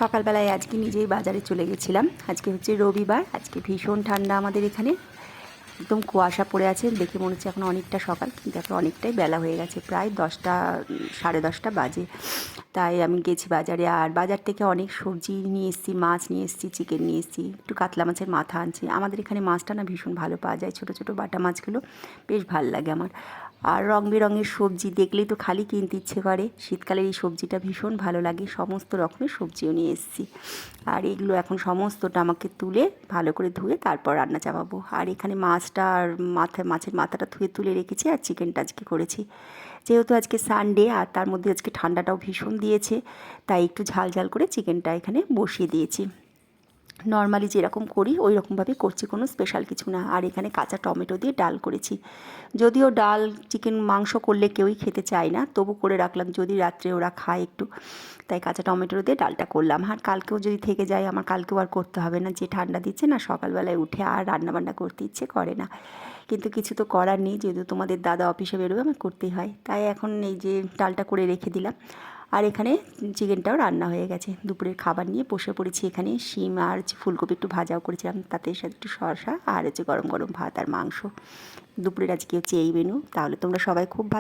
সকালবেলায় আজকে নিজেই বাজারে চলে গেছিলাম। আজকে হচ্ছে রবিবার। আজকে ভীষণ ঠান্ডা আমাদের এখানে, একদম কুয়াশা পড়ে আছে। দেখে মনে হচ্ছে এখন অনেকটা সকাল, কিন্তু এখন অনেকটাই বেলা হয়ে গেছে, প্রায় 10টা 10:30 বাজে। তাই আমি গেছি বাজারে, আর বাজার থেকে অনেক সবজি নিয়ে এসেছি, মাছ নিয়ে এসেছি, চিকেন নিয়ে এসেছি, একটু কাতলা মাছের মাথা আনছি। আমাদের এখানে মাছটা না ভীষণ ভালো পাওয়া যায়, ছোটো ছোটো বাটা মাছগুলো বেশ ভালো লাগে আমার। আর রং বেরঙের সবজি দেখলেই তো খালি কিনতে ইচ্ছে করে। শীতকালের এই সবজিটা ভীষণ ভালো লাগে। সমস্ত রকমের সবজিও নিয়ে এসেছি, আর এগুলো এখন সমস্তটা আমাকে তুলে ভালো করে ধুয়ে তারপর রান্না চাপাবো। আর এখানে মাছটা আর মাছের মাথাটা ধুয়ে তুলে রেখেছি, আর চিকেনটা আজকে করেছি। যেহেতু আজকে সানডে, আর তার মধ্যে আজকে ঠান্ডাটাও ভীষণ দিয়েছে, তাই একটু ঝাল ঝাল করে চিকেনটা এখানে বসিয়ে দিয়েছি। নর্মালি যেরকম করি ওই রকমভাবেই করছি, কোনো স্পেশাল কিছু না। আর এখানে কাঁচা টমেটো দিয়ে ডাল করেছি। যদিও ডাল চিকেন মাংস করলে কেউই খেতে চায় না, তবু করে রাখলাম যদি রাত্রে ওরা খায় একটু, তাই কাঁচা টমেটো দিয়ে ডালটা করলাম। আর কালকেও যদি থেকে যায় আমার, কালকেও আর করতে হবে না। যে ঠান্ডা দিচ্ছে না, সকালবেলায় উঠে আর রান্নাবান্না করতে ইচ্ছে করে না, কিন্তু কিছু তো করার নেই, যেহেতু তোমাদের দাদা অফিসে বেরোবে আমার করতেই হয়। তাই এখন এই যে ডালটা করে রেখে দিলাম। আর এখানে চিকেনটাও রান্না হয়ে গেছে। দুপুরের খাবার নিয়ে বসে পড়েছি। এখানে শিম আর ফুলকপি একটু ভাজাও করেছিলাম, তাতে সাথে একটু শসা, আর হচ্ছে গরম গরম ভাত আর মাংস। দুপুরের আজকে হচ্ছে এই মেনু। তাহলে তোমরা সবাই খুব ভালো